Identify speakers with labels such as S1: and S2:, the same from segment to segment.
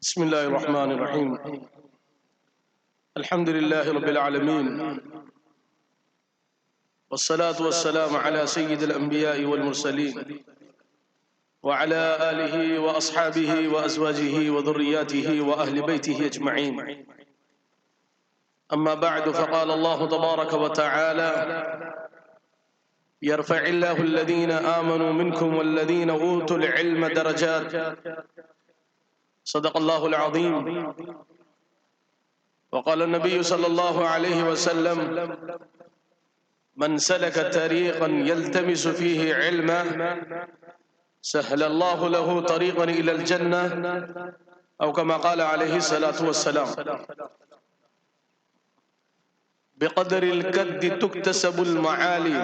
S1: بسم الله الرحمن الرحيم. الحمد لله رب العالمين، والصلاة والسلام على سيد الأنبياء والمرسلين وعلى آله وأصحابه وأزواجه وذرياته وأهل بيته أجمعين. أما بعد، فقال الله تبارك وتعالى: يرفع الله الذين آمنوا منكم والذين أوتوا العلم درجات. صدق الله العظيم. وقال النبي صلى الله عليه وسلم: من سلك طريقا يلتمس فيه علما سهل الله له طريقا إلى الجنة، أو كما قال عليه الصلاة والسلام. بقدر الكد تكتسب المعالي،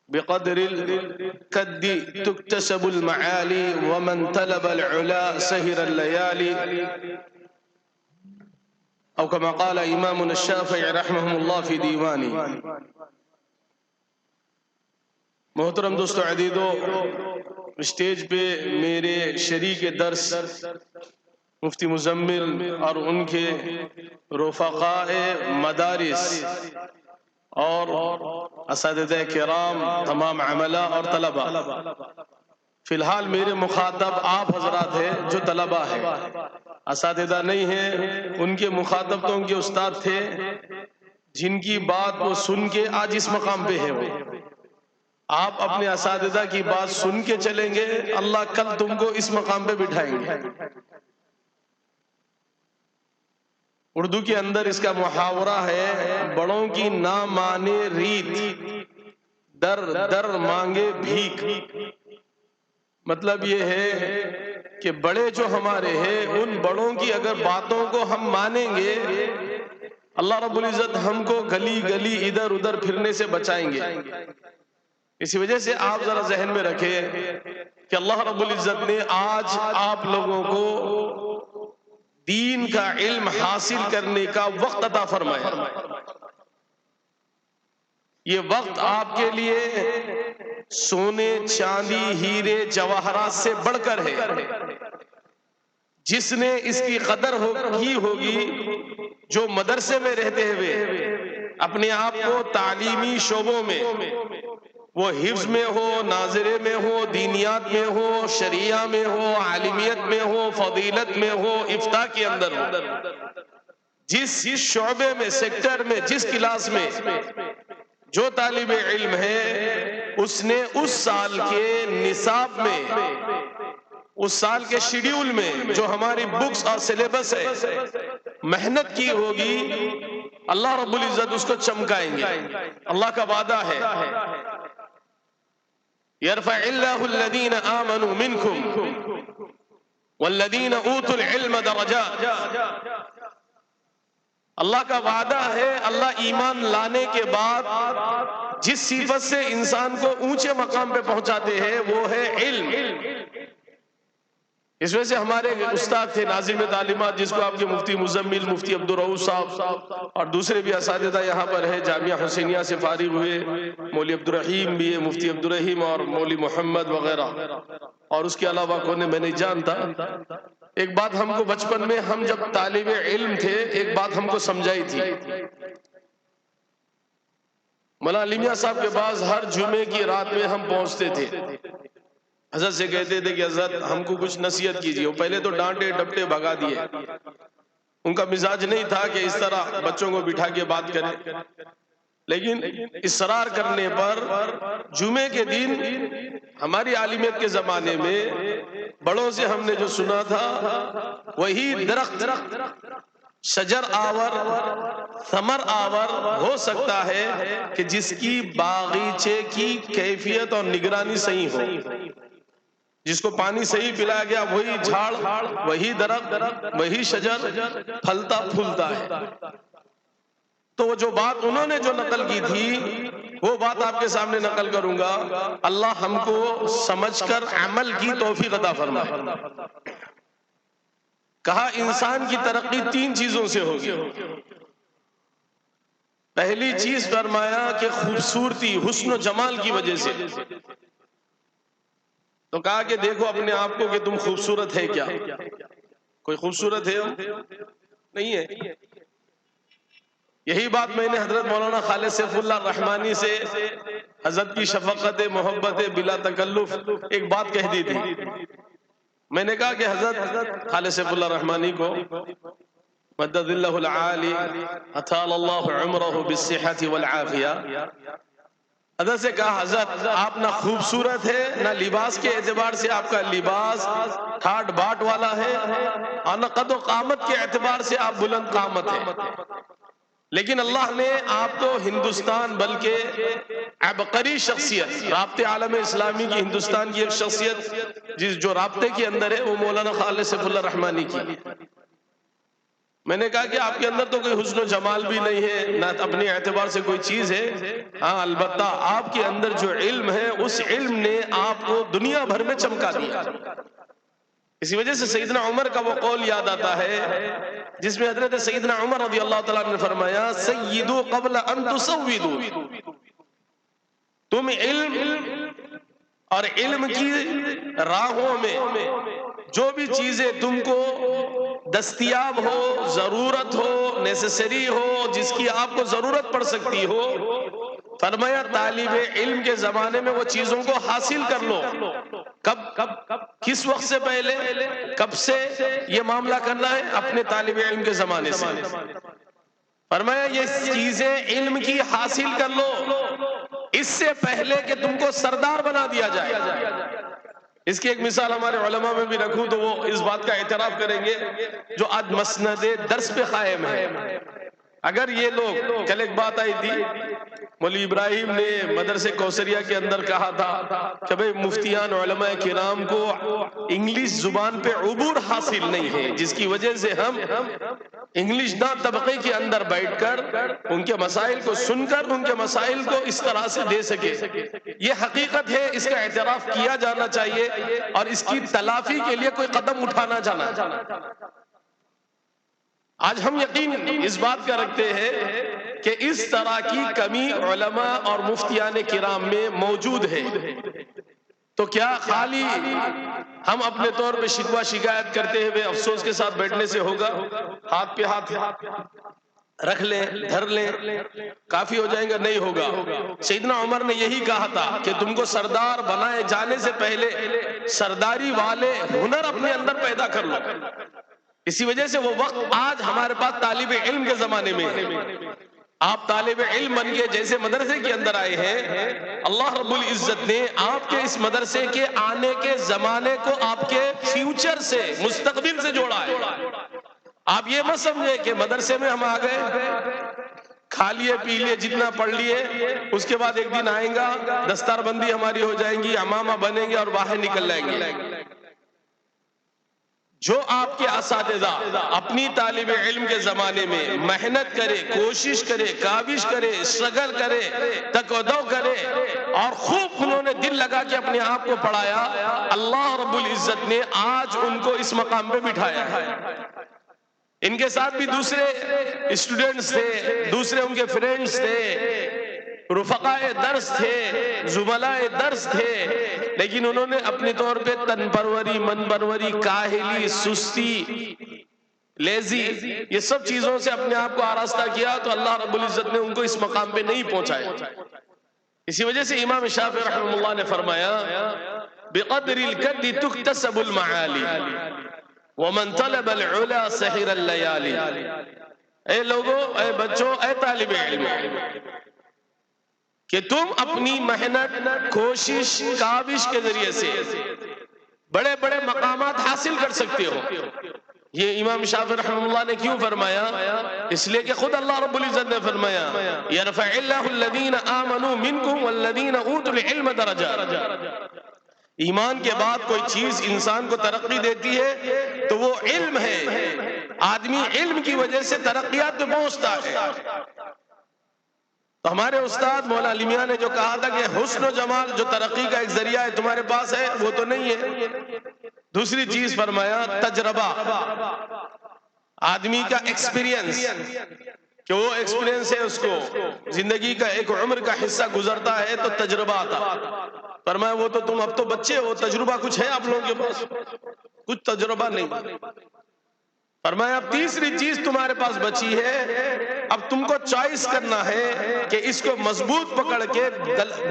S1: بقدر الكد تكتسب المعالي، ومن طلب العلا سهر الليالي، أو كما قال إمامنا الشافعي رحمه الله في ديوانه. محترم دوستو عزیزو، اسٹیج پہ میرے شریک درس مفتی مزمل اور ان کے رفقاء مدارس اور اساتذہ کرام، تمام عملہ اور طلبہ، فی الحال میرے مخاطب آپ حضرات ہیں جو طلبہ ہیں، اساتذہ نہیں ہیں. ان کے مخاطب تو ان کے استاد تھے جن کی بات وہ سن کے آج اس مقام پہ ہے. وہ آپ اپنے اساتذہ کی بات سن کے چلیں گے، اللہ کل تم کو اس مقام پہ بٹھائیں گے. اردو کے اندر اس کا محاورہ ہے: بڑوں کی نہ مانے ریت، در در مانگے بھیک. مطلب یہ ہے کہ بڑے جو ہمارے ہیں، ان بڑوں کی اگر باتوں کو ہم مانیں گے، اللہ رب العزت ہم کو گلی گلی ادھر ادھر پھرنے سے بچائیں گے. اسی وجہ سے آپ ذرا ذہن میں رکھیں کہ اللہ رب العزت نے آج آپ لوگوں کو دین کا علم حاصل کرنے کا وقت عطا فرمایا. یہ وقت آپ کے لیے سونے، چاندی، ہیرے، جواہرات سے بڑھ کر ہے. جس نے اس کی قدر کی ہوگی، جو مدرسے میں رہتے ہوئے اپنے آپ کو تعلیمی شعبوں میں، وہ حفظ میں ہو، ناظرے میں ہو، دینیات میں ہو، شریعہ میں ہو، عالمیت میں ہو، فضیلت میں ہو، افتاء کے اندر ہو، جس شعبے میں، سیکٹر میں، جس کلاس میں جو طالب علم ہے، اس نے اس سال کے نصاب میں، اس سال کے شیڈیول میں جو ہماری بکس اور سلیبس ہے، محنت کی ہوگی، اللہ رب العزت اس کو چمکائیں گے. اللہ کا وعدہ ہے: يرفع الله الذين آمنوا منكم والذين اوتوا العلم درجات. اللہ کا وعدہ ہے، اللہ ایمان لانے کے بعد جس صفت سے انسان کو اونچے مقام پہ پہنچاتے ہیں وہ ہے علم. اس وجہ سے ہمارے استاد تھے ناظم تعلیمات، جس کو آپ کے مفتی مزمل، مفتی عبدالرؤوف صاحب اور دوسرے بھی اساتذہ یہاں پر ہے، جامعہ حسینیہ سے فارغ ہوئے، مولوی عبدالرحیم بھی ہے، مفتی عبدالرحیم اور مولوی محمد وغیرہ، اور اس کے علاوہ کون میں نہیں جانتا. ایک بات ہم کو بچپن میں، ہم جب طالب علم تھے، ایک بات ہم کو سمجھائی تھی. مولانا علی میاں صاحب کے پاس ہر جمعے کی رات میں ہم پہنچتے تھے. حضرت سے کہتے تھے کہ حضرت ہم کو کچھ نصیحت کیجیے. وہ پہلے تو ڈانٹے ڈپٹے بھگا دیے، ان کا مزاج نہیں تھا کہ اس طرح بچوں کو بٹھا کے بات کرے، لیکن اصرار کرنے پر جمعے کے دن ہماری عالمیت کے زمانے میں بڑوں سے ہم نے جو سنا تھا، وہی درخت شجر آور، ثمر آور ہو سکتا ہے کہ جس کی باغیچے کی کیفیت اور نگرانی صحیح ہو. جس کو پانی صحیح پلایا گیا، وہی جھاڑ، وہی درخت، وہی شجر پھلتا پھولتا ہے. تو وہ جو بات انہوں نے جو نقل کی تھی، وہ بات آپ کے سامنے نقل کروں گا. اللہ ہم کو سمجھ کر عمل کی توفیق عطا فرمائے. کہا انسان کی ترقی 3 چیزوں سے ہوگی. پہلی چیز فرمایا کہ خوبصورتی، حسن و جمال کی وجہ سے. تو کہا کہ دیکھو اپنے آپ کو کہ تم خوبصورت ہے کیا؟ کوئی خوبصورت ہے نہیں ہے؟ یہی بات میں نے حضرت مولانا خالد سیف اللہ الرحمانی سے حضرت کی شفقت محبت بلا تکلف ایک بات کہہ دی تھی. میں نے کہا کہ حضرت خالد سیف اللہ الرحمانی کو مدد اللہ العالی اطال اللہ عمرہ بالصحت والعافیہ، حضرت سے کہا حضرت آپ نہ خوبصورت ہے، نہ لباس کے اعتبار سے آپ کا لباس ٹھاٹ باٹ والا ہے، اور نہ قد و قامت کے اعتبار سے آپ بلند قامت ہیں، لیکن اللہ نے آپ کو ہندوستان بلکہ عبقری شخصیت، رابطے عالم اسلامی کی ہندوستان کی ایک شخصیت جو رابطے کے اندر ہے وہ مولانا خالد سیف اللہ الرحمانی کی. میں نے کہا کہ آپ کے اندر تو کوئی حسن و جمال بھی نہیں ہے، نہ اپنے اعتبار سے کوئی چیز ہے، ہاں البتہ آپ کے اندر جو علم ہے اس علم نے آپ کو دنیا بھر میں چمکا دیا. اسی وجہ سے سیدنا عمر کا وہ قول یاد آتا ہے جس میں حضرت سیدنا عمر رضی اللہ تعالیٰ نے فرمایا سیدو قبل ان تسودو، تم علم اور علم کی راہوں میں جو بھی چیزیں تم کو دستیاب ہو، ضرورت ہو، نیسیسری ہو، جس کی آپ کو ضرورت پڑ سکتی ہو، فرمایا طالب علم کے زمانے میں وہ چیزوں کو حاصل کر لو. کس وقت سے پہلے، کب سے یہ معاملہ کرنا ہے؟ اپنے طالب علم کے زمانے سے. فرمایا یہ چیزیں علم کی حاصل کر لو اس سے پہلے کہ تم کو سردار بنا دیا جائے. اس کی ایک مثال ہمارے علماء میں بھی رکھوں تو وہ اس بات کا اعتراف کریں گے جو آج مسند درس پہ قائم ہے. اگر یہ لوگ، کل ایک بات آئی تھی، مولوی ابراہیم نے مدرسے کوثریہ کے اندر کہا تھا کہ بھئی مفتیان علماء کرام کو انگلش زبان پہ عبور حاصل نہیں ہے، جس کی وجہ سے ہم انگلش داں طبقے کے اندر بیٹھ کر ان کے مسائل کو سن کر ان کے مسائل کو اس طرح سے دے سکے. یہ حقیقت ہے، اس کا اعتراف کیا جانا چاہیے اور اس کی تلافی کے لیے کوئی قدم اٹھانا جانا. آج ہم یقین اس بات کا رکھتے ہیں کہ اس طرح کی کمی علماء اور مفتیان کرام میں موجود ہے. تو کیا خالی ہم اپنے طور پہ شکوہ شکایت کرتے ہوئے افسوس کے ساتھ بیٹھنے سے ہوگا؟ ہاتھ پہ ہاتھ رکھ لیں، دھر لیں، کافی ہو جائیں گا؟ نہیں ہوگا. سیدنا عمر نے یہی کہا تھا کہ تم کو سردار بنائے جانے سے پہلے سرداری والے ہنر اپنے اندر پیدا کر لو. اسی وجہ سے وہ وقت آج ہمارے پاس طالب علم کے زمانے میں ہے. آپ طالب علم بن کے جیسے مدرسے کے اندر آئے ہیں، اللہ رب العزت نے آپ کے اس مدرسے کے آنے کے زمانے کو آپ کے فیوچر سے، مستقبل سے جوڑا ہے. آپ یہ مت سمجھے کہ مدرسے میں ہم آ گئے، کھا لیے پی لیے جتنا پڑھ لیے، اس کے بعد ایک دن آئیں گا دستار بندی ہماری ہو جائیں گی، امامہ بنیں گے اور باہر نکل جائیں گے. جو آپ کے اساتذہ اپنی طالب علم کے زمانے میں محنت کرے، کوشش کرے، کاوش کرے، اسٹرگل کرے، تک و دو کرے اور خوب انہوں نے دل لگا کے اپنے آپ کو پڑھایا، اللہ رب العزت نے آج ان کو اس مقام پہ بٹھایا ہے. ان کے ساتھ بھی دوسرے اسٹوڈنٹس تھے، دوسرے ان کے فرینڈز تھے، رفقائے درس تھے، زملائے درس تھے، لیکن انہوں نے اپنے طور پہ تن پروری، من پروری، کاہلی، سستی، لیزی، یہ سب چیزوں سے اپنے آپ کو آراستہ کیا تو اللہ رب العزت نے ان کو اس مقام پہ نہیں پہنچایا. اسی وجہ سے امام شافعی رحمہ اللہ نے فرمایا بقدر الکد تکتسب المعالی ومن طلب العلا سحر اللیالی. اے لوگوں، اے بچوں، اے طالب علم، کہ تم اپنی محنت، کوشش، کاوش کے ذریعے سے بڑے بڑے مقامات حاصل کر سکتے ہو. یہ امام شافعی رحمہ اللہ نے کیوں فرمایا؟ اس لیے کہ خود اللہ رب العزت نے فرمایا یرفع اللہ الذین آمنوا منکم والذین اوتوا العلم درجات. ایمان کے بعد کوئی چیز انسان کو ترقی دیتی ہے تو وہ علم ہے. آدمی علم کی وجہ سے ترقیات پہ پہنچتا ہے. تو ہمارے استاد مولا علی میاں نے جو کہا تھا کہ حسن و جمال جو ترقی کا ایک ذریعہ ہے تمہارے پاس ہے، وہ تو نہیں ہے. دوسری چیز فرمایا تجربہ، آدمی کا ایکسپیرینس. کہ وہ ایکسپیرینس ہے اس کو، زندگی کا ایک عمر کا حصہ گزرتا ہے تو تجربہ آتا۔ فرمایا وہ تو تم اب تو بچے ہو، تجربہ کچھ ہے آپ لوگوں کے پاس؟ کچھ تجربہ نہیں۔ فرمایا اب تیسری چیز تمہارے پاس بچی ہے، اب تم کو چوائس کرنا ہے کہ اس کو مضبوط پکڑ کے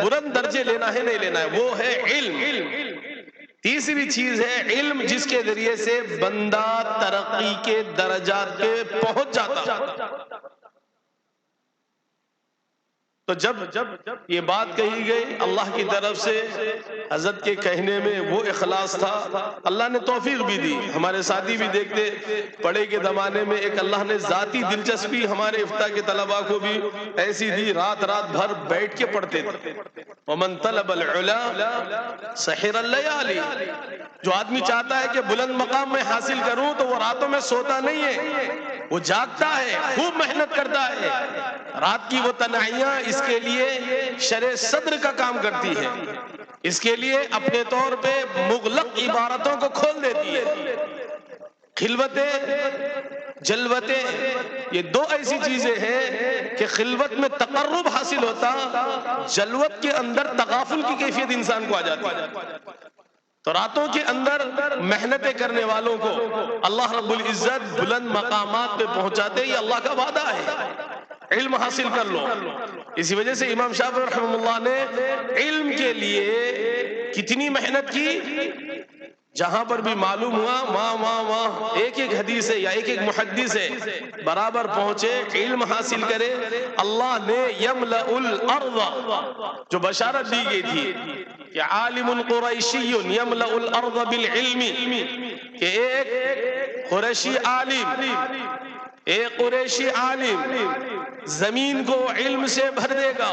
S1: بلند درجے لینا ہے نہیں لینا ہے، وہ ہے علم۔ تیسری چیز ہے علم، جس کے ذریعے سے بندہ ترقی کے درجات پہ پہنچ جاتا۔ تو جب یہ بات کہی گئی اللہ کی طرف سے، حضرت کے کہنے میں وہ اخلاص تھا، اللہ نے توفیق بھی دی۔ ہمارے ساتھی بھی دیکھتے پڑھے کے زمانے میں ایک اللہ نے ذاتی دلچسپی ہمارے افتاء کے طلباء کو بھی ایسی دی، رات بھر بیٹھ کے پڑھتے تھے۔ وَمَن طَلَبَ الْعُلَا سَحِرَ اللَّيَالِي، جو آدمی چاہتا ہے کہ بلند مقام میں حاصل کروں تو وہ راتوں میں سوتا نہیں ہے، وہ جاگتا ہے، خوب محنت کرتا ہے۔ رات کی وہ تنہائیاں اس کے لیے شرح صدر کا کام کرتی ہے، اس کے لیے اپنے طور پہ مغلق عبارتوں کو کھول دیتی ہے۔ خلوتیں، جلوتیں، یہ دو ایسی چیزیں ہیں کہ خلوت میں تقرب حاصل ہوتا، جلوت کے اندر تغافل کی کیفیت انسان کو آ جاتی ہے۔ تو راتوں کے اندر محنتیں کرنے والوں کو اللہ رب العزت بلند مقامات پہ پہنچاتے، یہ اللہ کا وعدہ ہے۔ علم حاصل کر لو۔ اسی وجہ سے امام شافعی رحمہ اللہ نے علم کے لیے کتنی محنت کی، جہاں پر بھی معلوم ہوا وہاں ایک حدیث ہے یا ایک محدث ہے برابر پہنچے، علم حاصل کرے۔ اللہ نے یملأ الارض، جو بشارت دی گئی تھی کہ عالم قریشی یملأ الارض بالعلم، کہ ایک قریشی عالم زمین کو علم سے بھر دے گا۔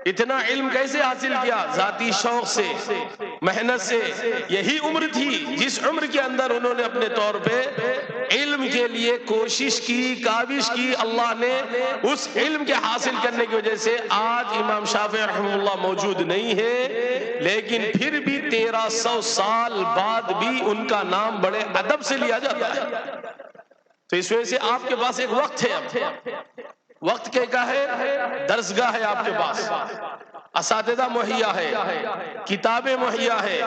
S1: اتنا علم کیسے حاصل کیا؟ ذاتی شوق سے، محنت سے۔ یہی عمر تھی جس عمر کے اندر انہوں نے اپنے طور پہ علم کے لیے کوشش کی، کاوش کی۔ اللہ نے اس علم کے حاصل کرنے کی وجہ سے آج امام شافعی رحمہ اللہ موجود نہیں ہے، لیکن پھر بھی 1300 سال بعد بھی ان کا نام بڑے ادب سے لیا جاتا ہے۔ تو اس وجہ سے آپ کے پاس ایک وقت ہے، اب وقت کیا ہے؟ درسگاہ ہے آپ کے پاس، اساتذہ مہیا ہے، کتابیں مہیا ہے،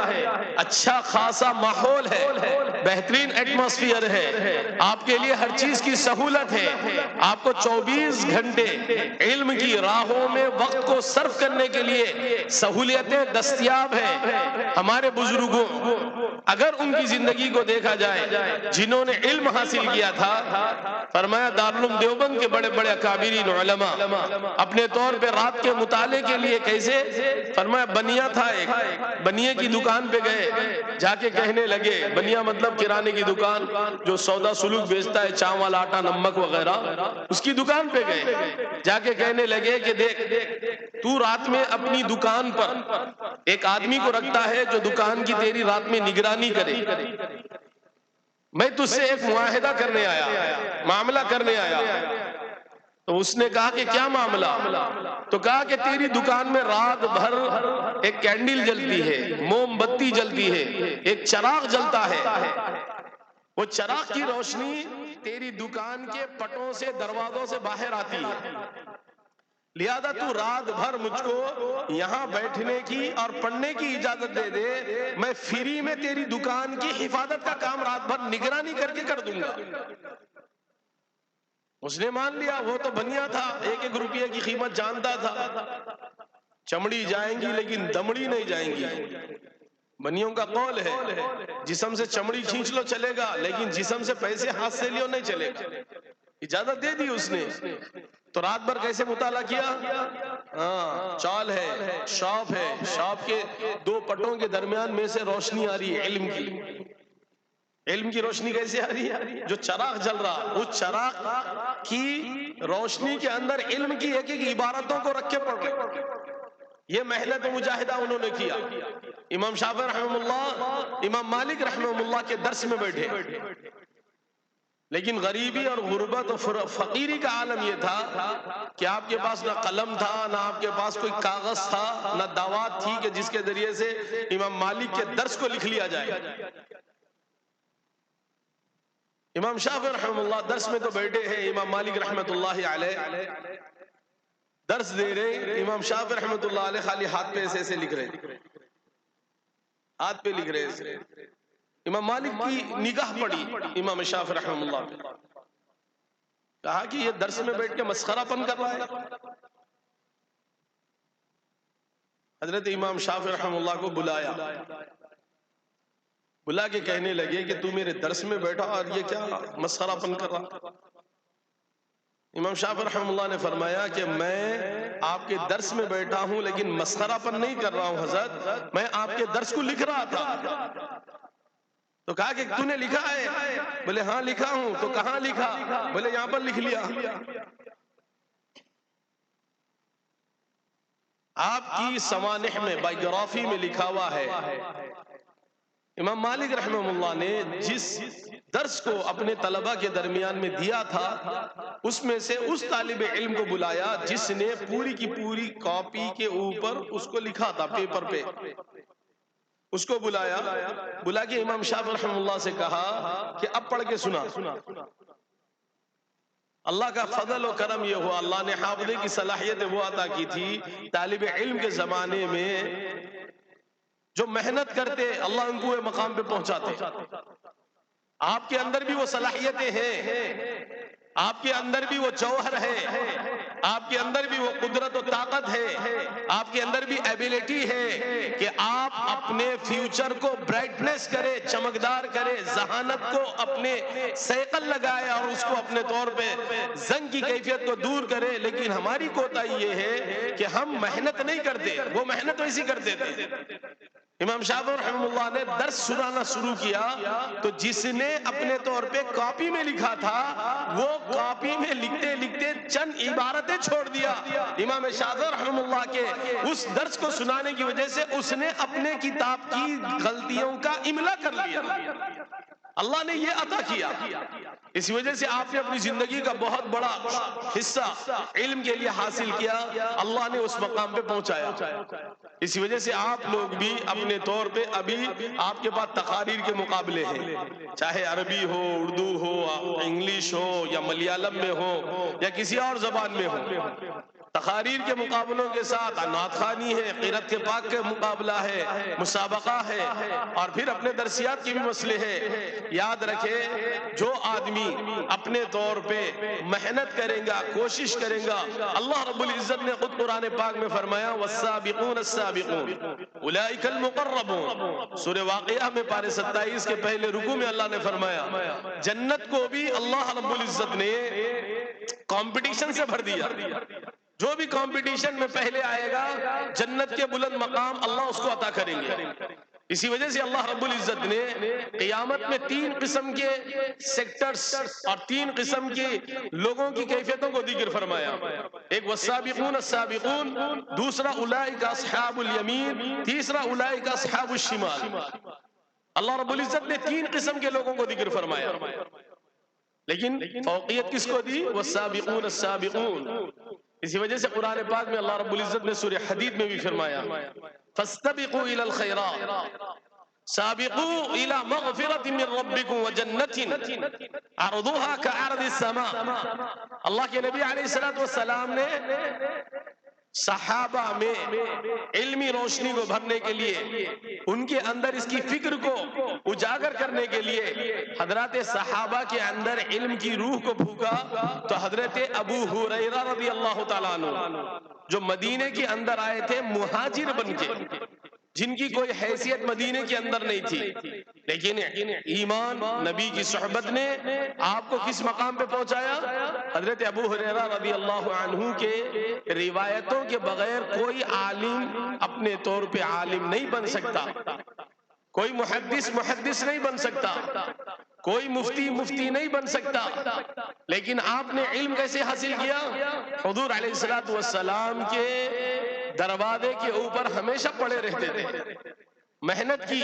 S1: اچھا خاصا ماحول ہے، بہترین ایٹماسفیئر ہے، آپ کے لیے ہر چیز کی سہولت ہے۔ آپ کو 24 گھنٹے علم کی راہوں میں وقت کو صرف کرنے کے لیے سہولیتیں دستیاب ہیں۔ ہمارے بزرگوں، اگر ان کی زندگی کو دیکھا جائے جنہوں نے علم حاصل کیا تھا، فرمایا دارالعلوم دیوبند کے بڑے بڑے اکابرین علماء اپنے طور پہ رات کے مطالعے کے لیے کیسے، فرمایا بنیا تھا، ایک بنیے کی دکان پہ گئے، جا کے کہنے لگے، بنیا مطلب کرانے کی دکان جو سودا سلوک بیچتا ہے، چاول آٹا نمک وغیرہ، اس کی دکان پہ گئے، جا کے کہنے لگے کہ دیکھ تو رات میں اپنی دکان پر ایک آدمی کو رکھتا ہے جو دکان کی تیری رات میں نگرانی کرے، میں تجھ سے ایک معاہدہ کرنے آیا، معاملہ کرنے آیا۔ تو اس نے کہا کہ کیا معاملہ؟ تو کہا کہ تیری دکان میں رات بھر ایک کینڈل جلتی ہے، موم بتی جلتی ہے، ایک چراغ جلتا ہے، وہ چراغ کی روشنی تیری دکان کے پٹوں سے، دروازوں سے باہر آتی ہے، لہذا تو رات بھر مجھ کو یہاں بیٹھنے کی اور پڑھنے کی اجازت دے دے، میں فری میں تیری دکان کی حفاظت کا کام رات بھر نگرانی کر کے کر دوں گا۔ اس نے مان لیا، وہ تو بنیا تھا، 1-1 روپیہ کی قیمت جانتا تھا۔ چمڑی جائیں گی لیکن دمڑی نہیں جائیں گی، بنیوں کا قول ہے، جسم سے چمڑی کھینچ لو چلے گا، لیکن جسم سے پیسے ہاتھ سے لیو نہیں چلے گا۔ اجازت دے دی اس نے۔ تو رات بھر کیسے مطالعہ کیا؟ چال ہے، شاپ ہے، شاپ کے 2 پٹوں کے درمیان میں سے روشنی آ رہی ہے علم کی۔ علم کی روشنی کیسے آ رہی ہے؟ جو چراغ جل رہا، اس چراغ کی روشنی کے اندر علم کی ایک ایک عبارتوں کو رکھ کے پڑھ رہے۔ یہ محنت و مجاہدہ انہوں نے کیا۔ امام شافعی رحمہ اللہ، امام مالک رحمہ اللہ کے درس میں بیٹھے، لیکن غریبی اور غربت اور فقیری کا عالم یہ تھا کہ آپ کے پاس نہ قلم تھا، نہ آپ کے پاس کوئی کاغذ تھا، نہ دعوات تھی کہ جس کے ذریعے سے امام مالک کے درس کو لکھ لیا جائے۔ امام شافعی رحمہ اللہ درس میں تو بیٹھے ہیں، امام مالک رحمت اللہ علیہ درس دے رہے ہیں، امام شافعی رحمت اللہ علیہ خالی ہاتھ پہ ایسے ایسے لکھ رہے ہیں، ہاتھ پہ لکھ رہے ہیں. امام مالک کی نگاہ پڑی امام شافعی رحمہ اللہ پہ، کہا کہ یہ درس میں بیٹھ کے مسخرہ پن کر رہا ہے. حضرت امام شافعی رحمہ اللہ کو بلا کے کہنے لگے کہ تو میرے درس میں بیٹھا اور یہ کیا مسخرہ پن کر رہا. امام شافعی رحمہ اللہ نے فرمایا کہ میں آپ کے درس میں بیٹھا ہوں لیکن مسخرہ پن نہیں کر رہا ہوں حضرت، میں آپ کے درس کو لکھ رہا تھا. تو کہا کہ تو نے لکھا ہے؟ بولے ہاں لکھا ہوں. تو کہاں لکھا؟ بولے یہاں پر لکھ لیا. آپ کی سوانح میں بائیوگرافی میں لکھا ہوا ہے امام مالک رحمہ اللہ نے جس درس کو اپنے طلبہ کے درمیان میں دیا تھا اس میں سے اس طالب علم کو بلایا جس نے پوری کی پوری کاپی کے اوپر اس کو لکھا تھا پیپر پہ. اس کو بلا کے امام شافعی رحمہ اللہ سے کہا کہ اب پڑھ کے سنا. اللہ کا فضل و کرم یہ ہوا، اللہ نے حافظے کی صلاحیت وہ عطا کی تھی طالب علم کے زمانے میں جو محنت کرتے اللہ ان کو مقام پہ پہنچاتے. آپ کے اندر بھی وہ صلاحیتیں ہیں، آپ کے اندر بھی وہ جوہر ہے، آپ کے اندر بھی وہ قدرت و طاقت ہے، آپ کے اندر بھی ایبیلٹی ہے کہ آپ اپنے فیوچر کو برائٹنس کرے، چمکدار کرے، ذہانت کو اپنے سیقل لگائے اور اس کو اپنے طور پہ زنگ کی کیفیت کو دور کرے. لیکن ہماری کوتاہی یہ ہے کہ ہم محنت نہیں کرتے، وہ محنت ویسی کرتے تھے. امام شافعی رحمہ اللہ نے درس سنانا شروع کیا تو جس نے اپنے طور پہ کاپی میں لکھا تھا وہ کاپی میں لکھتے لکھتے چند عبارتیں چھوڑ دیا. امام شافعی رحمہ اللہ کے اس درس کو سنانے کی وجہ سے اس نے اپنے کتاب کی غلطیوں کا املا کر لیا. اللہ نے یہ عطا کیا. اس وجہ سے آپ نے اپنی زندگی کا بہت بڑا حصہ علم کے لیے حاصل کیا، اللہ نے اس مقام پہ پہنچایا. اسی وجہ سے آپ لوگ بھی اپنے طور پہ ابھی آپ کے پاس تقاریر کے مقابلے ہیں، چاہے عربی ہو، اردو ہو، انگلش ہو یا ملیالم میں ہو یا کسی اور زبان میں ہو. تقاریر کے مقابلوں کے ساتھ نعت خوانی ہے، قرأت کے پاک کے مقابلہ ہے، مسابقہ ہے، اور پھر اپنے درسیات کے بھی مسئلے ہیں. یاد رکھے جو آدمی اپنے طور پہ محنت کرے گا، کوشش کرے گا، اللہ رب العزت نے خود قرآن پاک میں فرمایا والسابقون السابقون اولئک المقربون. سورہ واقعہ میں پارے 27 کے پہلے رکوع میں اللہ نے فرمایا جنت کو بھی اللہ رب العزت نے کمپٹیشن سے بھر دیا. جو بھی کمپٹیشن میں پہلے آئے گا جنت کے بلند مقام اللہ اس کو عطا کریں گے. اسی وجہ سے اللہ رب العزت نے قیامت میں 3 قسم کے سیکٹرز اور 3 قسم کے لوگوں کی کیفیتوں کو ذکر فرمایا. ایک والسابقون السابقون، دوسرا اولئک اصحاب الیمین، تیسرا اولئک اصحاب الشمال. اللہ رب العزت نے 3 قسم کے لوگوں کو ذکر فرمایا، لیکن فوقیت کس کو دی؟ والسابقون السابقون. اسی وجہ سے قرآن پاک میں اللہ رب العزت نے سورہ حدید میں بھی فرمایا فاستبقوا الى الخيرات سابقوا الى مغفرة من ربكم وجنة عرضها كعرض السماء. اللہ کے نبی علیہ السلام نے صحابہ میں علمی روشنی کو بھرنے کے لیے، ان کے اندر اس کی فکر کو اجاگر کرنے کے لیے حضرات صحابہ کے اندر علم کی روح کو پھونکا. تو حضرت ابو ہریرہ رضی اللہ تعالیٰ عنہ جو مدینے کے اندر آئے تھے مہاجر بن کے، جن کی کوئی حیثیت مدینے کے اندر نہیں تھی، لیکن ایمان نبی کی صحبت نے آپ کو کس مقام پہ پہنچایا؟ حضرت ابو ہریرہ رضی اللہ عنہ کے روایتوں کے بغیر کوئی عالم اپنے طور پہ عالم نہیں بن سکتا، کوئی محدث نہیں بن سکتا، کوئی مفتی نہیں بن سکتا. لیکن آپ نے علم کیسے حاصل کیا؟ حضور علیہ السلام کے دروازے کے اوپر ہمیشہ پڑے رہتے تھے. محنت کی.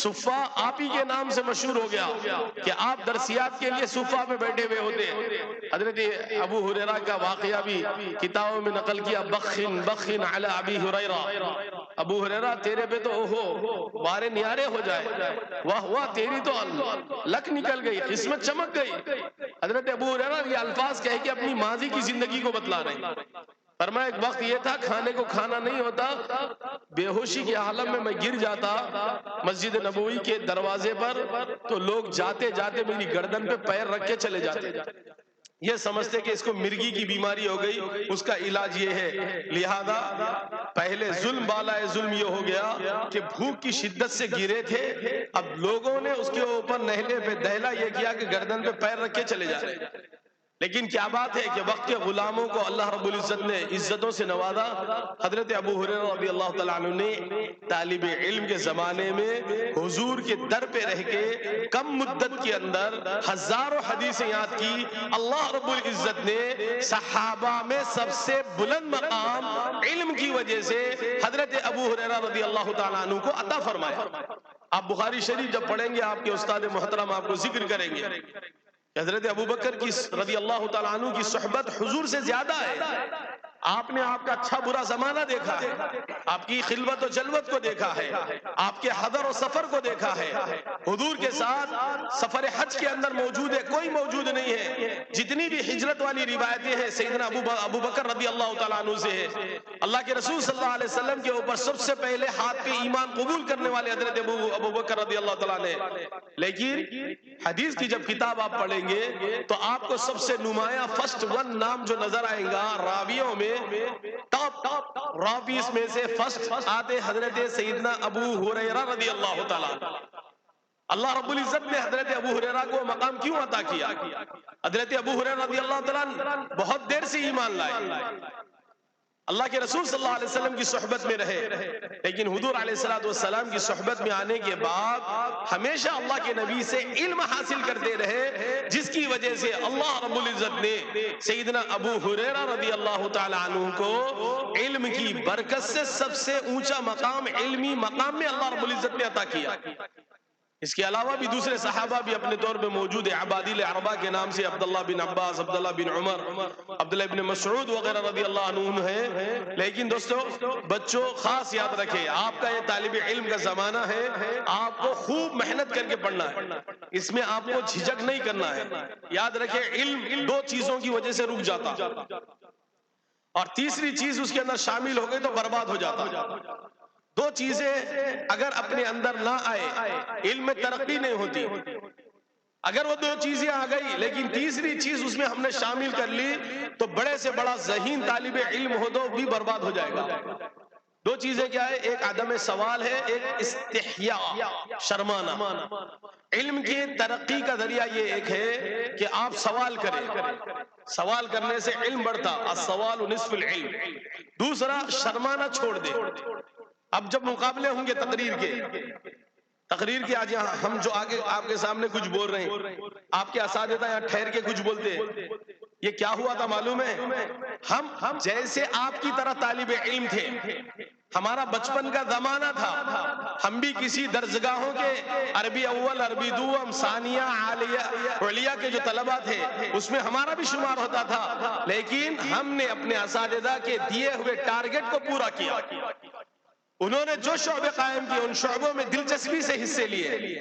S1: صفہ آپ ہی کے نام سے مشہور ہو گیا کہ آپ درسیات کے لیے صفہ میں بیٹھے ہوئے ہوتے. حضرت ابو ہریرہ کا واقعہ بھی کتابوں میں نقل کیا. بخن بخن علی ابی ہریرہ، ابو ہریرہ تیرے پہ تو اوہو بارے نیارے ہو جائے، واہ واہ تیری تو لک نکل گئی، قسمت چمک گئی. حضرت ابو ہریرہ یہ الفاظ کہہ کے اپنی ماضی کی زندگی کو بتلا رہے ہیں. فرمایا ایک وقت یہ تھا کھانے کو کھانا نہیں ہوتا، بے ہوشی کے عالم میں گر جاتا مسجد نبوی کے دروازے پر، تو لوگ جاتے جاتے میری گردن پہ پیر رکھ کے چلے جاتے، یہ سمجھتے کہ اس کو مرگی کی بیماری ہو گئی، اس کا علاج یہ ہے. لہذا پہلے ظلم بالائے ظلم یہ ہو گیا کہ بھوک کی شدت سے گرے تھے، اب لوگوں نے اس کے اوپر نہلے پہ دہلا یہ کیا کہ گردن پہ پیر رکھ کے چلے جا رہے. لیکن کیا بات ہے کہ وقت کے غلاموں کو اللہ رب العزت نے عزتوں سے نوازا. حضرت ابو ہریرہ رضی اللہ تعالیٰ عنہ نے طالب علم کے زمانے میں حضور کے در پہ رہ کے کم مدت کے اندر ہزاروں حدیثیں یاد کی. اللہ رب العزت نے صحابہ میں سب سے بلند مقام علم کی وجہ سے حضرت ابو ہریرہ رضی اللہ تعالیٰ عنہ کو عطا فرمایا. آپ بخاری شریف جب پڑھیں گے آپ کے استاد محترم آپ کو ذکر کریں گے حضرت ابو بکر کی رضی اللہ تعالیٰ عنہ کی صحبت حضور سے زیادہ ہے. آپ نے آپ کا اچھا برا زمانہ دیکھا ہے، آپ کی خلوت و جلوت کو دیکھا ہے، آپ کے حضر و سفر کو دیکھا ہے. حضور کے ساتھ سفر حج کے اندر موجود ہے، کوئی موجود نہیں ہے. جتنی بھی ہجرت والی روایتیں ہیں سیدنا ابو بکر رضی اللہ تعالیٰ عنہ سے ہے. اللہ کے رسول صلی اللہ علیہ وسلم کے اوپر سب سے پہلے ہاتھ پہ ایمان قبول کرنے والے حضرت ابو بکر رضی اللہ تعالیٰ نے. لیکن حدیث کی جب کتاب آپ پڑھیں گے تو آپ کو سب سے نمایاں فرسٹ ون نام جو نظر آئیں گا راویوں میں، ٹاپ راویز میں سے فرسٹ آتے حضرت سیدنا ابو ہریرہ رضی اللہ تعالیٰ. اللہ رب العزت نے حضرت ابو ہریرہ کو مقام کیوں عطا کیا؟ حضرت ابو ہریرہ رضی اللہ تعالیٰ بہت دیر سے ایمان لائے، اللہ کے رسول صلی اللہ علیہ وسلم کی صحبت میں رہے، لیکن حضور علیہ السلام کی صحبت میں آنے کے بعد ہمیشہ اللہ کے نبی سے علم حاصل کرتے رہے، جس کی وجہ سے اللہ رب العزت نے سیدنا ابو ہریرہ رضی اللہ تعالی عنہ کو علم کی برکت سے سب سے اونچا مقام، علمی مقام میں اللہ رب العزت نے عطا کیا. اس کے علاوہ بھی دوسرے صحابہ بھی اپنے طور پہ موجود ہیں. عبادیل اربعہ کے نام سے عبداللہ بن عباس، عبداللہ بن عمر، عبداللہ بن مسعود وغیرہ رضی اللہ عنہ ہیں. لیکن دوستو بچوں خاص یاد رکھیں، آپ کا یہ طالب علم کا زمانہ ہے، آپ کو خوب محنت کر کے پڑھنا ہے، اس میں آپ کو جھجک نہیں کرنا ہے. یاد رکھیں علم دو چیزوں کی وجہ سے رک جاتا، اور تیسری چیز اس کے اندر شامل ہو گئی تو برباد ہو جاتا. دو چیزیں اگر اپنے اندر نہ آئے علم میں ترقی نہیں ہوتی. اگر وہ دو چیزیں آ گئی لیکن تیسری چیز اس میں ہم نے شامل کر لی تو بڑے سے بڑا ذہین طالب علم ہو تو بھی برباد ہو جائے گا. دو چیزیں کیا ہے؟ ایک عدم سوال ہے، ایک استحیاء، شرمانا. علم کی ترقی کا ذریعہ یہ ایک ہے کہ آپ سوال کریں، سوال کرنے سے علم بڑھتا، السوال نصف العلم. دوسرا شرمانا چھوڑ دیں. اب جب مقابلے ہوں گے تقریر کے آج ہم جو آگے آپ کے سامنے کچھ بول رہے ہیں، آپ کے اساتذہ یہاں ٹھہر کے کچھ بولتے ہیں. یہ کیا ہوا تھا معلوم ہے؟ ہم جیسے آپ کی طرح طالب علم تھے، ہمارا بچپن کا زمانہ تھا، ہم بھی کسی درسگاہوں کے عربی اول، عربی دوم، ثانیہ، علیہ کے جو طلبہ تھے اس میں ہمارا بھی شمار ہوتا تھا، لیکن ہم نے اپنے اساتذہ کے دیے ہوئے ٹارگٹ کو پورا کیا. انہوں نے جو شعبے قائم کیے ان شعبوں میں دلچسپی سے حصے لیے.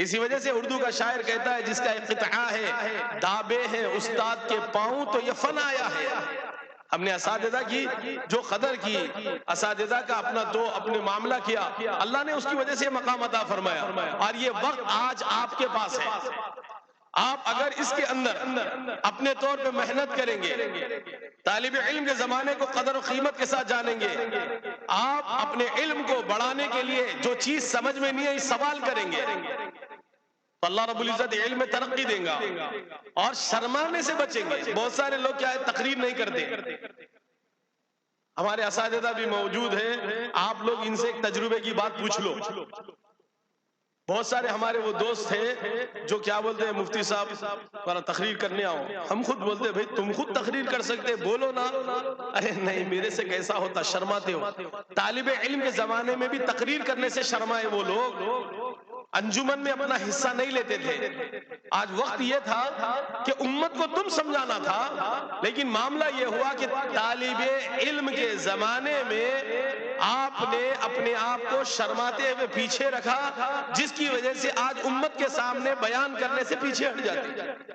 S1: اسی وجہ سے اردو کا شاعر کہتا ہے جس کا ایک قطعہ ہے، دابے ہیں استاد کے پاؤں تو یہ فن آیا ہے. ہم نے اساتذہ کی جو قدر کی، اساتذہ کا اپنے معاملہ کیا، اللہ نے اس کی وجہ سے مقام عطا فرمایا. اور یہ وقت آج آپ کے پاس ہے. آپ اگر اس کے اندر اپنے طور پہ محنت کریں گے، طالب علم کے زمانے کو قدر و قیمت کے ساتھ جانیں گے، آپ اپنے علم کو بڑھانے کے لیے جو چیز سمجھ میں نہیں آئی سوال کریں گے تو اللہ رب العزت علم میں ترقی دیں گا، اور شرمانے سے بچیں گے. بہت سارے لوگ کیا ہے تقریر نہیں کرتے. ہمارے اساتذہ بھی موجود ہیں، آپ لوگ ان سے ایک تجربے کی بات پوچھ لو. بہت سارے ہمارے وہ دوست تھے جو کیا بولتے ہیں مفتی صاحب ذرا تقریر کرنے آؤ. ہم خود بولتے بھائی تم خود تقریر کر سکتے بولو نا. ارے نہیں میرے سے کیسا ہوتا, شرماتے ہو. طالب علم کے زمانے میں بھی تقریر کرنے سے شرمائے وہ لوگ, انجمن میں اپنا حصہ نہیں لیتے تھے. آج وقت یہ تھا کہ امت کو تم سمجھانا تھا, لیکن معاملہ یہ ہوا کہ طالب علم کے زمانے میں آپ نے اپنے آپ کو شرماتے ہوئے پیچھے رکھا, جس کی وجہ سے آج امت کے سامنے بیان کرنے سے پیچھے ہٹ جاتے,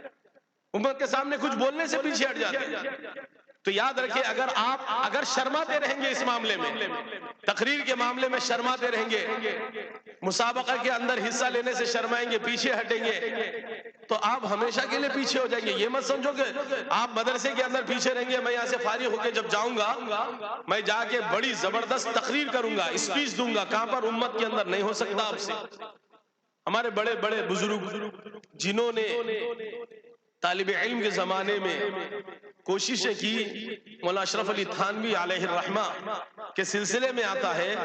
S1: امت کے سامنے کچھ بولنے سے پیچھے ہٹ جاتے. تو یاد رکھیں, اگر شرماتے رہیں گے اس معاملے میں, تقریر کے معاملے میں شرماتے رہیں گے, مسابقہ کے اندر حصہ لینے سے شرمائیں گے, پیچھے ہٹیں گے, تو آپ ہمیشہ کے لیے پیچھے ہو جائیں گے. یہ مت سمجھو کہ آپ مدرسے کے اندر پیچھے رہیں گے, میں یہاں سے فارغ ہو کے جب جاؤں گا میں جا کے بڑی زبردست تقریر کروں گا, اسپیچ دوں گا. کہاں پر امت کے اندر نہیں ہو سکتا آپ سے. ہمارے بڑے بڑے بزرگ جنہوں نے طالب علم کے زمانے میں کوششیں کی, مولانا اشرف علی تھانوی علیہ الرحمہ کے سلسلے میں آتا ہے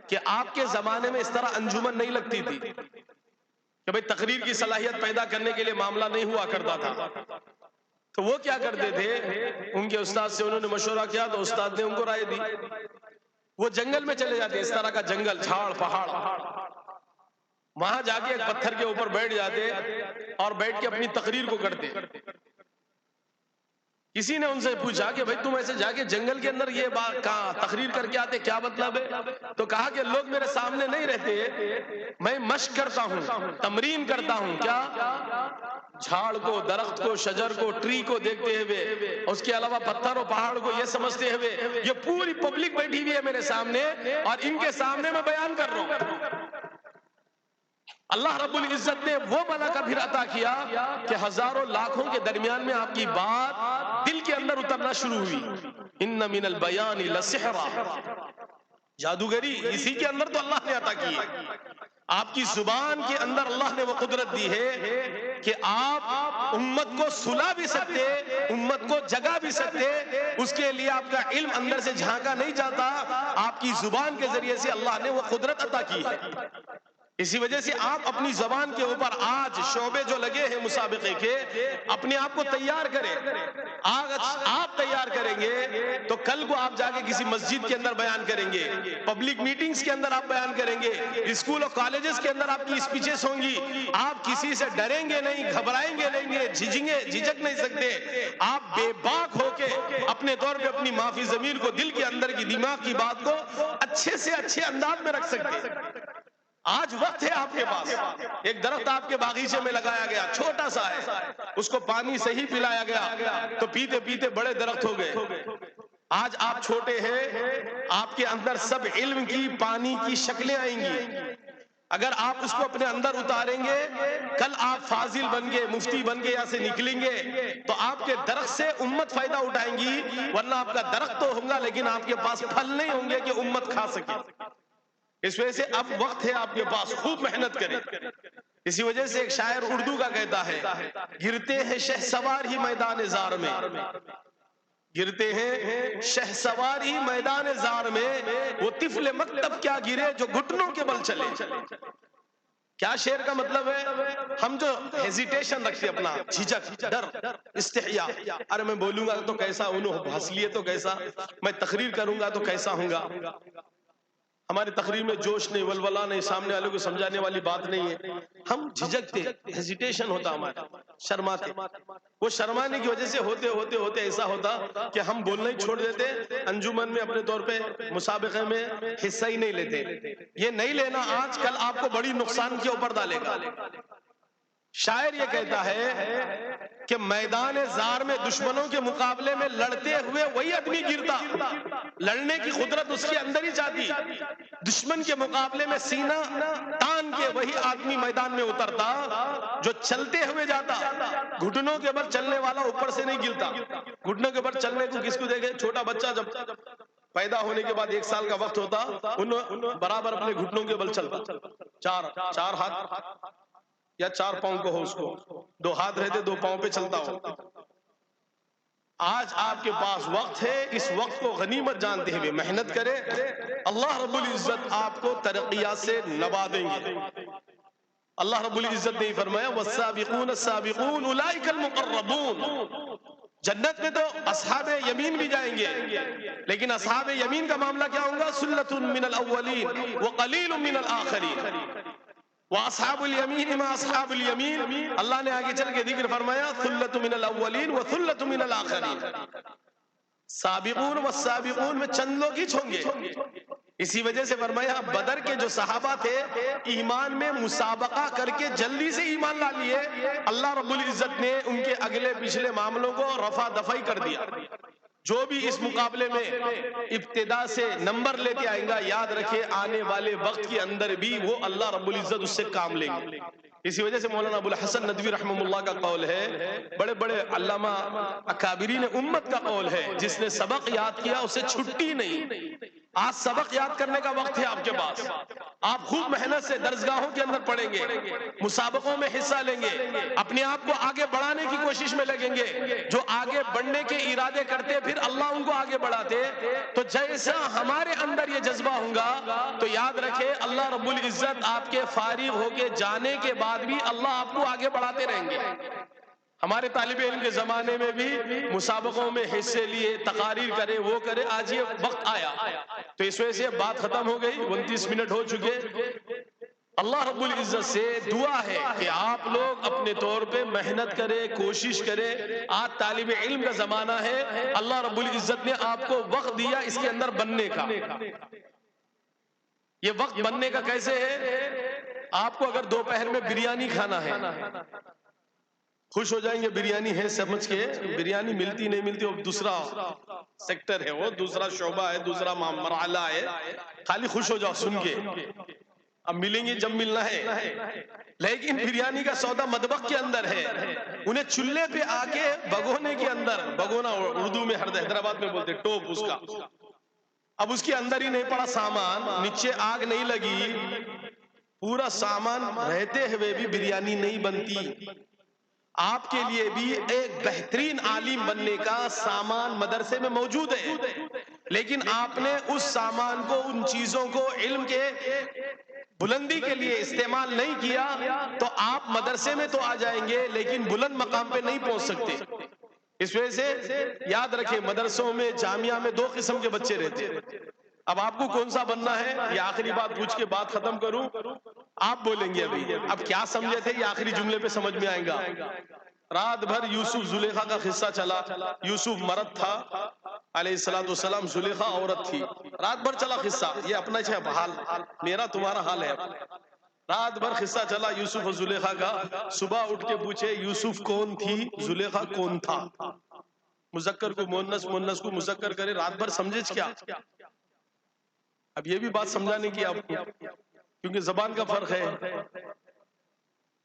S1: کہ آپ کے زمانے میں اس طرح انجمن نہیں لگتی تھی کہ بھئی تقریر کی صلاحیت پیدا کرنے کے لیے معاملہ نہیں ہوا کرتا تھا. تو وہ کیا کرتے تھے, ان کے استاد سے انہوں نے مشورہ کیا تو استاد نے ان کو رائے دی, وہ جنگل میں چلے جاتے, اس طرح کا جنگل, جھاڑ پہاڑ, وہاں جا کے ایک پتھر کے اوپر بیٹھ جاتے اور بیٹھ کے اپنی تقریر کو کرتے. کسی نے ان سے پوچھا کہ بھئی تم ایسے جا کے جنگل کے اندر یہ بات کہاں تقریر کر کے آتے, کیا مطلب ہے؟ تو کہا کہ لوگ میرے سامنے نہیں رہتے, میں مشق کرتا ہوں, تمرین کرتا ہوں. کیا؟ جھاڑ کو, درخت کو, شجر کو, ٹری کو دیکھتے ہوئے, اس کے علاوہ پتھر و پہاڑ کو یہ سمجھتے ہوئے یہ پوری پبلک بیٹھی ہوئی ہے میرے سامنے اور ان کے سامنے میں بیان کر رہا ہوں. اللہ رب العزت نے وہ ملکہ پھر عطا کیا کہ ہزاروں لاکھوں کے درمیان میں آپ کی بات دل کے اندر اترنا شروع ہوئی. ان من البیان لسحرا, جادوگری اسی کے اندر تو اللہ نے عطا کی ہے. آپ کی زبان کے اندر اللہ نے وہ قدرت دی ہے کہ آپ امت کو سلا بھی سکتے, امت کو جگا بھی سکتے. اس کے لیے آپ کا علم اندر سے جھانکا نہیں جاتا, آپ کی زبان کے ذریعے سے اللہ نے وہ قدرت عطا کی ہے. اسی وجہ سے آپ اپنی زبان کے اوپر آج شعبے جو لگے ہیں مسابقے کے, اپنے آپ کو تیار کریں. آج آپ تیار کریں گے تو کل کو آپ جا کے کسی مسجد کے اندر بیان کریں گے, پبلک میٹنگز کے اندر آپ بیان کریں گے, اسکول اور کالجز کے اندر آپ کی اسپیچز ہوں گی. آپ کسی سے ڈریں گے نہیں, گھبرائیں گے نہیں, جھجک نہیں سکتے. آپ بے باک ہو کے اپنے طور پہ اپنی معافی ضمیر کو, دل کے اندر کی دماغ کی بات کو اچھے سے اچھے انداز میں رکھ سکتے. آج وقت ہے آپ کے پاس. ایک درخت آپ کے باغیچے میں لگایا گیا, چھوٹا سا ہے, اس کو پانی صحیح پلایا گیا تو پیتے پیتے بڑے درخت ہو گئے. آج آپ چھوٹے ہیں, آپ کے اندر سب علم کی, پانی کی شکلیں آئیں گی. اگر آپ اس کو اپنے اندر اتاریں گے, کل آپ فاضل بن گے, مفتی بن گے, یہاں سے نکلیں گے تو آپ کے درخت سے امت فائدہ اٹھائیں گی. ورنہ آپ کا درخت تو ہوگا لیکن آپ کے پاس پھل نہیں ہوں گے کہ امت کھا سکے. اس وجہ سے اب وقت ہے آپ کے پاس, خوب محنت کریں. اسی وجہ سے ایک شاعر اردو کا کہتا ہے, گرتے ہیں شہسوار ہی میدان زار میں, گرتے ہیں شہسوار ہی میدان زار میں, وہ طفل مکتب کیا گرے جو گھٹنوں کے بل چلے. کیا شعر کا مطلب ہے؟ ہم جو ہیزیٹیشن رکھتے اپنا, جھجک, ڈر, استحیاء, ارے میں بولوں گا تو کیسا, انہوں ہنس لیے تو کیسا, میں تقریر کروں گا تو کیسا ہوں گا. ہماری تقریر میں جوش نہیں, ولولہ نہیں, سامنے والے کو سمجھانے والی بات نہیں ہے. ہم جھجکتے, ہیزیٹیشن ہوتا ہمارا, شرماتے. وہ شرمانے کی وجہ سے ہوتے ہوتے ہوتے ایسا ہوتا کہ ہم بولنا ہی چھوڑ دیتے, انجمن میں اپنے طور پہ مسابقے میں حصہ ہی نہیں لیتے. یہ نہیں لینا آج کل آپ کو بڑی نقصان کے اوپر ڈالے گا. شاعر یہ کہتا ہے کہ میدان زار میں دشمنوں کے مقابلے میں لڑتے ہوئے وہی آدمی گرتا, لڑنے کی قدرت اس کے اندر ہی چاہتی. دشمن کے مقابلے میں سینہ تان کے وہی آدمی میدان میں اترتا جو چلتے ہوئے جاتا. گھٹنوں کے بل چلنے والا اوپر سے نہیں گرتا. گھٹنوں کے بل چلنے کو کس کو دیکھے, چھوٹا بچہ جب پیدا ہونے کے بعد 1 سال کا وقت ہوتا, انہوں برابر اپنے گھٹنوں کے بل چلتا. چار ہاتھ یا 4 پاؤں کو ہو, اس کو 2 ہاتھ رہتے 2 پاؤں پہ چلتا ہو. آج آپ کے پاس وقت ہے, اس وقت کو غنیمت جانتے ہوئے محنت کریں. اللہ رب العزت آپ کو ترقیات سے نوازیں گے. اللہ رب العزت نے فرمایا والسابقون السابقون اولئک المقربون، جنت میں تو اصحاب یمین بھی جائیں گے، لیکن اصحاب یمین کا معاملہ کیا ہوگا؟ سلۃ من الاولین وقلیل من الآخرین، واصحاب الیمین ما اصحاب الیمین، اللہ نے آگے چل کے ذکر فرمایا ثلۃ من الاولین وثلۃ من الآخرین، سابقون والسابقون میں چند لوگ ہی ہوں گے۔ اسی وجہ سے فرمایا بدر کے جو صحابہ تھے ایمان میں مسابقہ کر کے جلدی سے ایمان لا لیے، اللہ رب العزت نے ان کے اگلے پچھلے معاملوں کو رفع دفعی کر دیا۔ جو بھی اس مقابلے میں ابتدا سے نمبر لیتے آئیں گا، یاد رکھے آنے والے وقت کے اندر بھی وہ اللہ رب العزت اس سے کام لیں گے۔ اسی وجہ سے مولانا ابو الحسن ندوی رحمہ اللہ کا قول ہے، بڑے بڑے علامہ اکابرین امت کا قول ہے، جس نے سبق یاد کیا اسے چھٹی نہیں۔ آج سبق یاد کرنے کا وقت ہے آپ کے پاس، آپ خوب محنت سے درسگاہوں کے اندر پڑھیں گے، مسابقوں میں حصہ لیں گے، اپنے آپ کو آگے بڑھانے کی کوشش میں لگیں گے۔ جو آگے بڑھنے کے ارادے کرتے پھر اللہ ان کو آگے بڑھاتے، تو جیسا ہمارے اندر یہ جذبہ ہوگا تو یاد رکھے اللہ رب العزت آپ کے فارغ ہو کے جانے کے بعد بھی اللہ آپ کو آگے بڑھاتے رہیں گے۔ ہمارے طالب علم کے زمانے میں بھی مسابقوں میں حصے لیے، تقاریر کرے، وہ کرے، آج یہ وقت آیا تو اس وجہ سے بات ختم ہو گئی، 29 منٹ ہو چکے۔ اللہ رب العزت سے دعا ہے کہ آپ لوگ اپنے طور پہ محنت کرے، کوشش کرے۔ آج طالب علم کا زمانہ ہے، اللہ رب العزت نے آپ کو وقت دیا اس کے اندر بننے کا۔ یہ وقت بننے کا کیسے ہے؟ آپ کو اگر دوپہر میں بریانی کھانا ہے، خوش ہو جائیں گے بریانی ہے سمجھ کے، بریانی ملتی نہیں ملتی وہ دوسرا سیکٹر ہے، وہ دوسرا شعبہ ہے، دوسرا مرحلہ ہے، خالی خوش ہو جاؤ سن کے، اب ملیں گے جب ملنا ہے۔ لیکن بریانی کا سودا مطبخ کے اندر ہے، انہیں چولہے پہ آ کے بگونے کے اندر، بگونا اردو میں حیدرآباد میں بولتے ٹوپ اس کا، اب اس کے اندر ہی نہیں پڑا سامان، نیچے آگ نہیں لگی، پورا سامان رہتے ہوئے بھی بریانی نہیں بنتی۔ آپ کے لیے بھی ایک بہترین عالم بننے کا سامان مدرسے میں موجود ہے، لیکن آپ نے اس سامان کو، ان چیزوں کو علم کے بلندی کے لیے استعمال نہیں کیا تو آپ مدرسے میں تو آ جائیں گے لیکن بلند مقام پہ نہیں پہنچ سکتے۔ اس وجہ سے یاد رکھیں مدرسوں میں، جامعہ میں دو قسم کے بچے رہتے ہیں۔ اب آپ کو کون سا بننا ہے؟ یہ آخری بات پوچھ کے بات ختم کروں، آپ بولیں گے ابھی اب کیا سمجھے تھے، یہ آخری جملے پہ سمجھ میں آئے گا۔ رات بھر یوسف زلیخا کا قصہ چلا، یوسف مرد تھا علیہ السلام، زلیخا عورت تھی، رات بھر چلا قصہ، یہ اپنا حال، میرا تمہارا حال ہے۔ رات بھر قصہ چلا یوسف و زلیخا کا، صبح اٹھ کے پوچھے یوسف کون تھی، زلیخا کون تھا، مذکر کو مؤنث، مؤنث کو مذکر کرے، رات بھر سمجھے کیا؟ اب یہ بھی بات سمجھانے کی آپ کو، کیونکہ زبان کا فرق ہے۔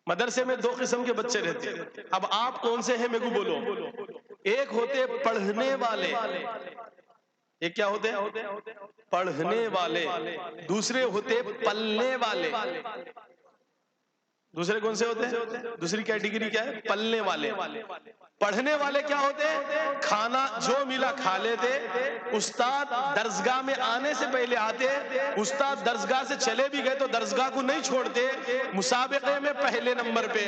S1: مدرسے میں دو قسم کے بچے رہتے ہیں، اب آپ کون سے ہیں میرے کو بولو۔ ایک ہوتے پڑھنے والے، ایک کیا ہوتے پڑھنے والے، دوسرے ہوتے پلنے والے۔ دوسرے کون سے ہوتے ہیں؟ دوسری کیٹیگری کیا ہے؟ پلنے والے۔ پڑھنے والے کیا ہوتے ہیں؟ کھانا جو ملا کھا لیتے، استاد درسگاہ میں آنے سے پہلے آتے، استاد درسگاہ سے چلے بھی گئے تو درسگاہ کو نہیں چھوڑتے، مسابقے میں پہلے نمبر پہ،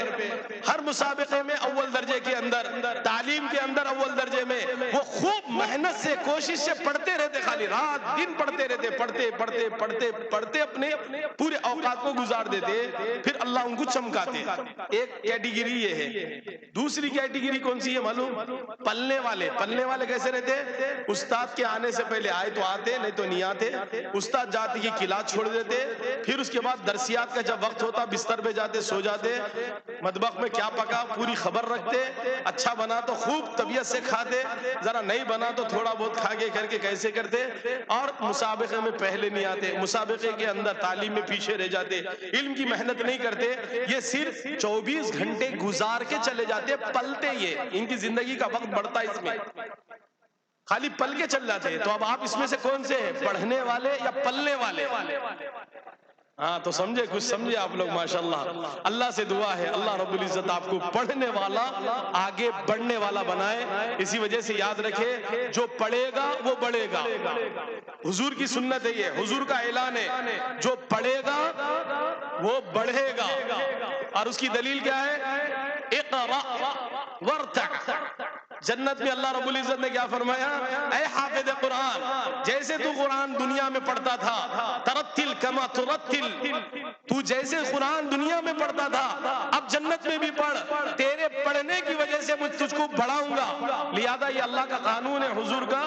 S1: ہر مسابقے میں اول درجے کے اندر، تعلیم کے اندر اول درجے میں، وہ خوب محنت سے کوشش سے پڑھتے رہتے، خالی رات دن پڑھتے رہتے، پڑھتے پڑھتے پڑھتے پڑھتے اپنے پورے اوقات کو گزار دیتے، پھر اللہ ان کو چمکاتے۔ ایک کیٹیگری یہ ہے۔ دوسری کیٹیگری کون سی ہے معلوم؟ پلنے والے۔ پلنے والے کیسے رہتے؟ استاد کے آنے سے پہلے آئے تو آتے، نہیں تو نہیں آتے، استاد جاتے کی کلاس چھوڑ دیتے، پھر اس کے بعد درسیات کا جب وقت ہوتا بستر پہ جاتے، سو جاتے، مطبخ میں کیا پکا پوری خبر رکھتے، اچھا بنا تو خوب طبیعت سے کھاتے، ذرا نہیں بنا تو تھوڑا بہت کھا کے کر کے کیسے کرتے، اور مسابقے میں پہلے نہیں آتے، مسابقے کے اندر تعلیم میں پیچھے رہ جاتے، علم کی محنت نہیں کرتے، یہ صرف 24 گھنٹے گزار کے چلے جاتے، پلتے، یہ ان کی زندگی کا وقت بڑھتا ہے اس میں، خالی پل کے چل جاتے ہیں۔ تو اب آپ اس میں سے کون سے ہیں، پڑھنے والے یا پلنے والے؟ ہاں تو سمجھے، کچھ سمجھے آپ لوگ ماشاءاللہ. اللہ سے دعا ہے اللہ رب العزت آپ کو پڑھنے والا، آگے بڑھنے والا بنائے. اسی وجہ سے یاد رکھے جو پڑھے گا وہ بڑھے گا. حضور کی سنت ہے، یہ حضور کا اعلان ہے، جو پڑھے گا وہ بڑھے گا. اور اس کی دلیل کیا ہے؟ اقرأ وارتع. جنت میں اللہ رب العزت نے کیا فرمایا؟ اے حافظ قرآن، جیسے تو قرآن دنیا میں پڑھتا تھا، ترتل کما ترتل، تو جیسے قرآن دنیا میں پڑھتا تھا اب جنت میں بھی پڑھ. تیرے پڑھنے کی وجہ سے مجھ تجھ کو بڑھاؤں گا. لہذا یہ اللہ کا قانون ہے حضور کا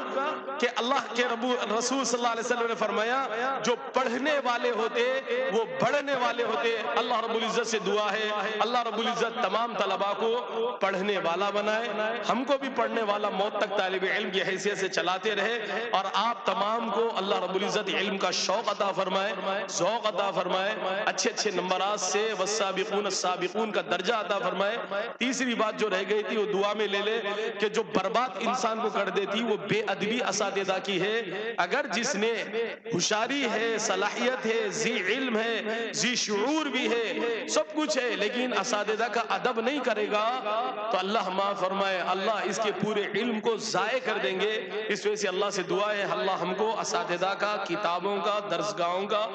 S1: کہ اللہ کے رسول صلی اللہ علیہ وسلم نے فرمایا جو پڑھنے والے ہوتے وہ بڑھنے والے ہوتے. اللہ رب العزت سے دعا ہے اللہ رب العزت تمام طلباء کو پڑھنے والا بنائے، ہم کو بھی پڑھنے والا موت تک طالب علم کی حیثیت سے چلاتے رہے، اور آپ تمام کو اللہ رب العزت علم کا شوق عطا فرمائے، ذوق عطا فرمائے، اچھے اچھے نمبرات سے والسابقون السابقون کا درجہ عطا فرمائے. تیسری بات جو رہ گئی تھی وہ دعا میں لے لے کہ جو برباد انسان کو کر دیتی وہ بے ادبی اساتذہ کی ہے. اگر جس نے ہوشیاری ہے، صلاحیت ہے، ذی علم ہے، ذی شعور بھی ہے، سب کچھ ہے، لیکن اساتذہ کا ادب نہیں کرے گا تو اللہ معاف فرمائے اللہ اس کے پورے علم کو ضائع کر دیں گے. اس وجہ سے اللہ سے دعا ہے اللہ ہم کو اساتذہ کا، کتابوں کا، درسگاہوں کا،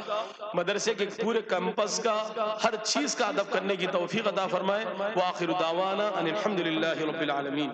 S1: مدرسے کے پورے کیمپس کا، ہر چیز کا ادب کرنے کی توفیق عطا فرمائے. وآخر دعوانا ان الحمد للہ رب العالمین.